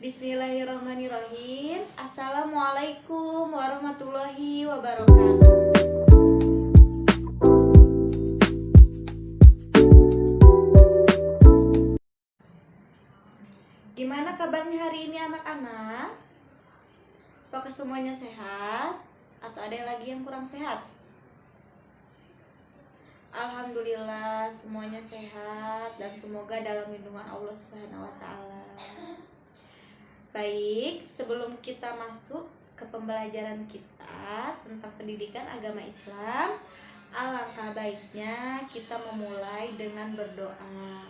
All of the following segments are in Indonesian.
Bismillahirrahmanirrahim. Assalamualaikum warahmatullahi wabarakatuh. Gimana kabarnya hari ini anak-anak? Apakah semuanya sehat? Atau ada lagi yang kurang sehat? Alhamdulillah semuanya sehat dan semoga dalam lindungan Allah Subhanahu wa taala. Baik, sebelum kita masuk ke pembelajaran kita tentang pendidikan agama Islam, alangkah baiknya kita memulai dengan berdoa.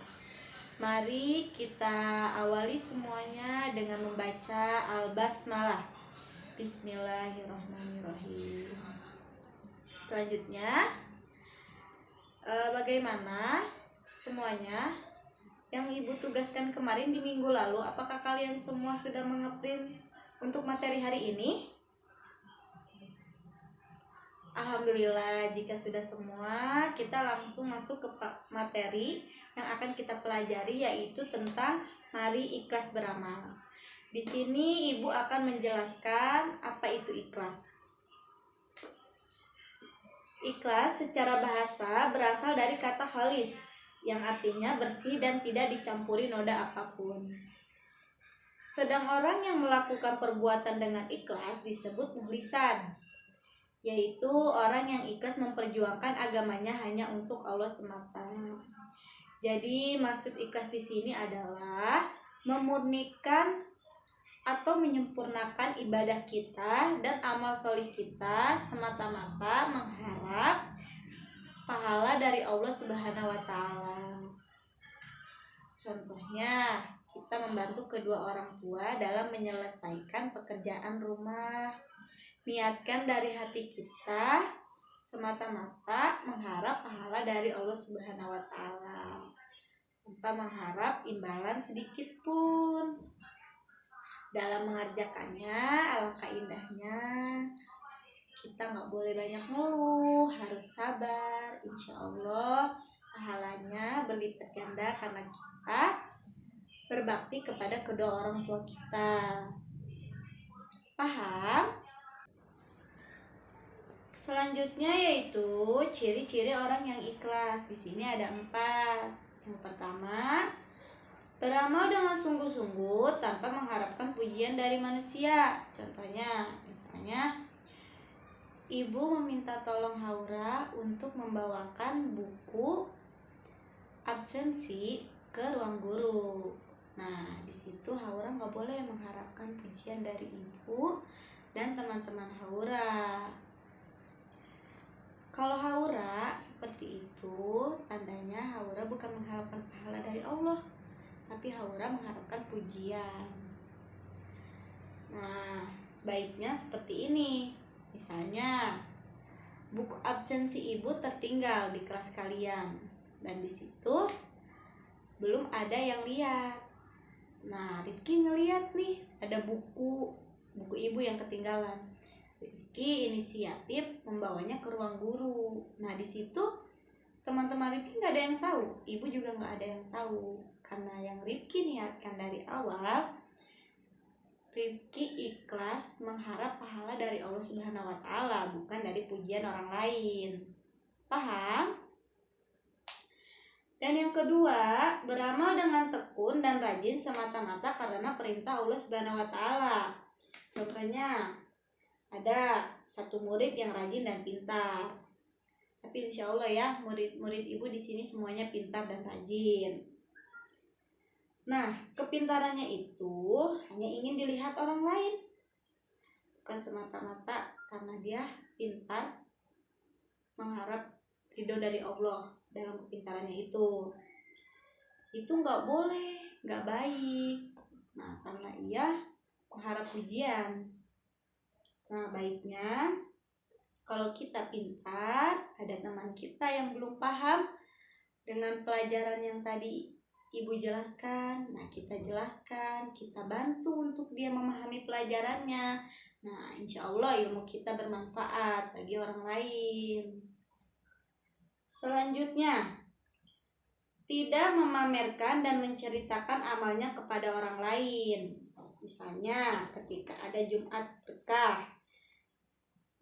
Mari kita awali semuanya dengan membaca Al-Basmalah. Bismillahirrahmanirrahim. Selanjutnya, bagaimana semuanya yang ibu tugaskan kemarin di minggu lalu? Apakah kalian semua sudah mengeprint untuk materi hari ini? Alhamdulillah, jika sudah semua, kita langsung masuk ke materi yang akan kita pelajari, yaitu tentang mari ikhlas beramal. Di sini ibu akan menjelaskan apa itu ikhlas. Ikhlas secara bahasa berasal dari kata khalis, yang artinya bersih dan tidak dicampuri noda apapun. Sedang orang yang melakukan perbuatan dengan ikhlas disebut mukhlisan, yaitu orang yang ikhlas memperjuangkan agamanya hanya untuk Allah semata. Jadi maksud ikhlas di sini adalah memurnikan atau menyempurnakan ibadah kita dan amal solih kita semata-mata mengharap pahala dari Allah Subhanahu wa taala. Contohnya, kita membantu kedua orang tua dalam menyelesaikan pekerjaan rumah. Niatkan dari hati kita semata-mata mengharap pahala dari Allah Subhanahu wa taala, tanpa mengharap imbalan sedikit pun. Dalam mengerjakannya, alangkah indahnya. Kita nggak boleh banyak ngeluh, harus sabar. Insya Allah pahalanya berlipat ganda karena kita berbakti kepada kedua orang tua kita. Paham? Selanjutnya yaitu ciri-ciri orang yang ikhlas. Di sini ada 4. Yang pertama, beramal dengan sungguh-sungguh tanpa mengharapkan pujian dari manusia. Contohnya, misalnya ibu meminta tolong Haura untuk membawakan buku absensi ke ruang guru. Nah, di situ Haura nggak boleh mengharapkan pujian dari ibu dan teman-teman Haura. Kalau Haura seperti itu, tandanya Haura bukan mengharapkan pahala dari Allah, tapi Haura mengharapkan pujian. Nah, baiknya seperti ini. Misalnya, buku absensi ibu tertinggal di kelas kalian dan di situ belum ada yang lihat. Nah, Rifki ngeliat nih ada buku ibu yang ketinggalan. Rifki inisiatif membawanya ke ruang guru. Nah, di situ teman-teman Rifki nggak ada yang tahu, ibu juga nggak ada yang tahu, karena yang Rifki niatkan dari awal, Rifki ikhlas mengharap pahala dari Allah Subhanahu wa taala, bukan dari pujian orang lain. Paham? Dan yang kedua, beramal dengan tekun dan rajin semata-mata karena perintah Allah Subhanahu wa taala. Contohnya, ada satu murid yang rajin dan pintar. Tapi insya Allah ya, murid-murid ibu di sini semuanya pintar dan rajin. Nah, kepintarannya itu hanya ingin dilihat orang lain, bukan semata-mata karena dia pintar mengharap ridho dari Allah dalam kepintarannya itu. Itu nggak boleh, nggak baik. Nah, karena ia mengharap pujian. Nah, baiknya kalau kita pintar, ada teman kita yang belum paham dengan pelajaran yang tadi ibu jelaskan, nah kita jelaskan, kita bantu untuk dia memahami pelajarannya. Nah, insya Allah ilmu kita bermanfaat bagi orang lain. Selanjutnya, tidak memamerkan dan menceritakan amalnya kepada orang lain. Misalnya ketika ada Jumat berkah.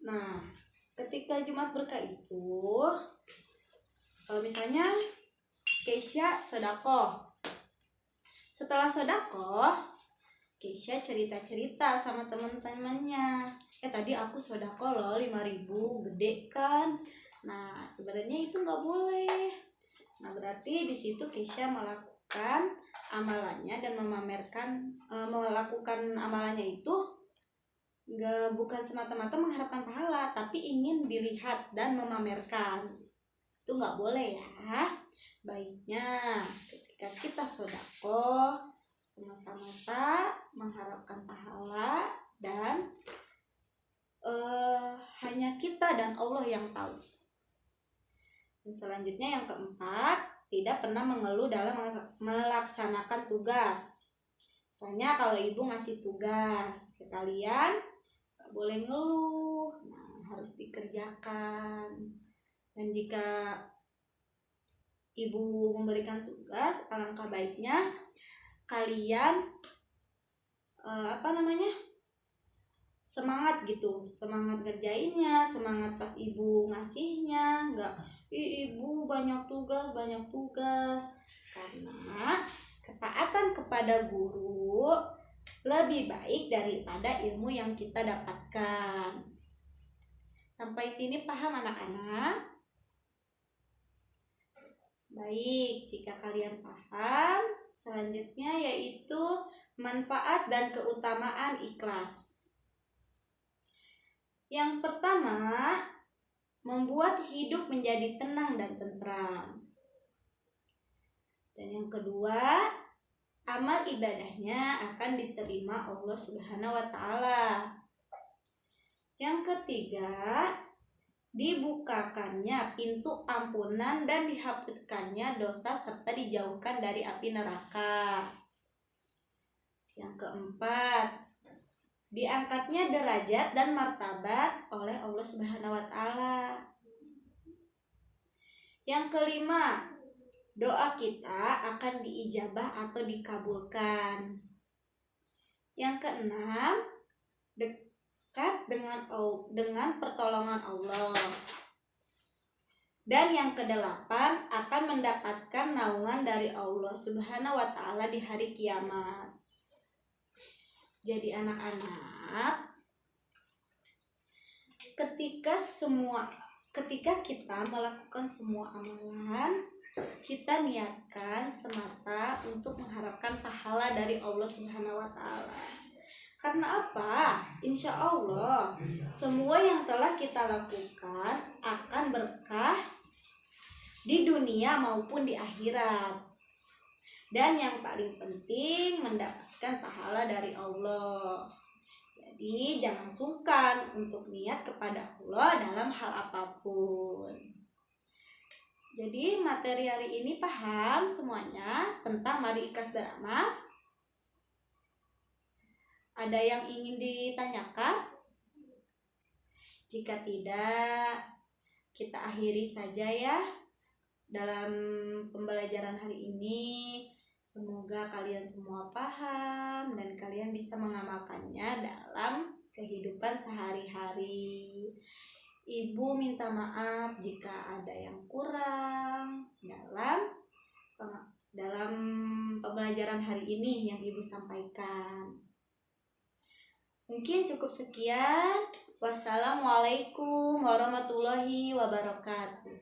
Nah, ketika Jumat berkah itu, misalnya Keisha sedekah. Setelah sedekah, Keisha cerita-cerita sama teman-temannya. Tadi aku sedekah loh 5.000, gede kan? Nah, sebenarnya itu nggak boleh. Nah, berarti di situ Keisha melakukan amalannya dan melakukan amalannya itu bukan semata-mata mengharapkan pahala, tapi ingin dilihat dan memamerkan. Itu nggak boleh ya. Baiknya ketika kita sedekah semata-mata mengharapkan pahala dan hanya kita dan Allah yang tahu. Dan selanjutnya yang keempat, tidak pernah mengeluh dalam melaksanakan tugas. Misalnya kalau ibu ngasih tugas ke kalian, gak boleh ngeluh, harus dikerjakan. Dan jika ibu memberikan tugas, alangkah baiknya kalian semangat gitu, semangat ngerjainnya, semangat pas ibu ngasihnya, enggak ibu banyak tugas. Karena ketaatan kepada guru lebih baik daripada ilmu yang kita dapatkan. Sampai sini paham anak-anak? Baik, jika kalian paham, selanjutnya yaitu manfaat dan keutamaan ikhlas. Yang pertama, membuat hidup menjadi tenang dan tentram. Dan yang kedua, amal ibadahnya akan diterima Allah Subhanahu wa Ta'ala. Yang ketiga, dibukakannya pintu ampunan dan dihapuskannya dosa serta dijauhkan dari api neraka. Yang keempat, diangkatnya derajat dan martabat oleh Allah Subhanahu wa Ta'ala. Yang kelima, doa kita akan diijabah atau dikabulkan. Yang keenam, dekat dengan pertolongan Allah. Dan yang kedelapan, akan mendapatkan naungan dari Allah Subhanahu wa Ta'ala di hari kiamat. Jadi anak-anak, ketika kita melakukan semua amalan, kita niatkan semata untuk mengharapkan pahala dari Allah Subhanahu wa Ta'ala. Karena apa? Insya Allah semua yang telah kita lakukan akan berkah di dunia maupun di akhirat. Dan yang paling penting mendapatkan pahala dari Allah. Jadi jangan sungkan untuk niat kepada Allah dalam hal apapun. Jadi materi hari ini paham semuanya tentang mari ikhlas beramal? Ada yang ingin ditanyakan? Jika tidak, kita akhiri saja ya dalam pembelajaran hari ini. Semoga kalian semua paham dan kalian bisa mengamalkannya dalam kehidupan sehari-hari. Ibu minta maaf jika ada yang kurang dalam pembelajaran hari ini yang Ibu sampaikan. Mungkin cukup sekian. Wassalamualaikum warahmatullahi wabarakatuh.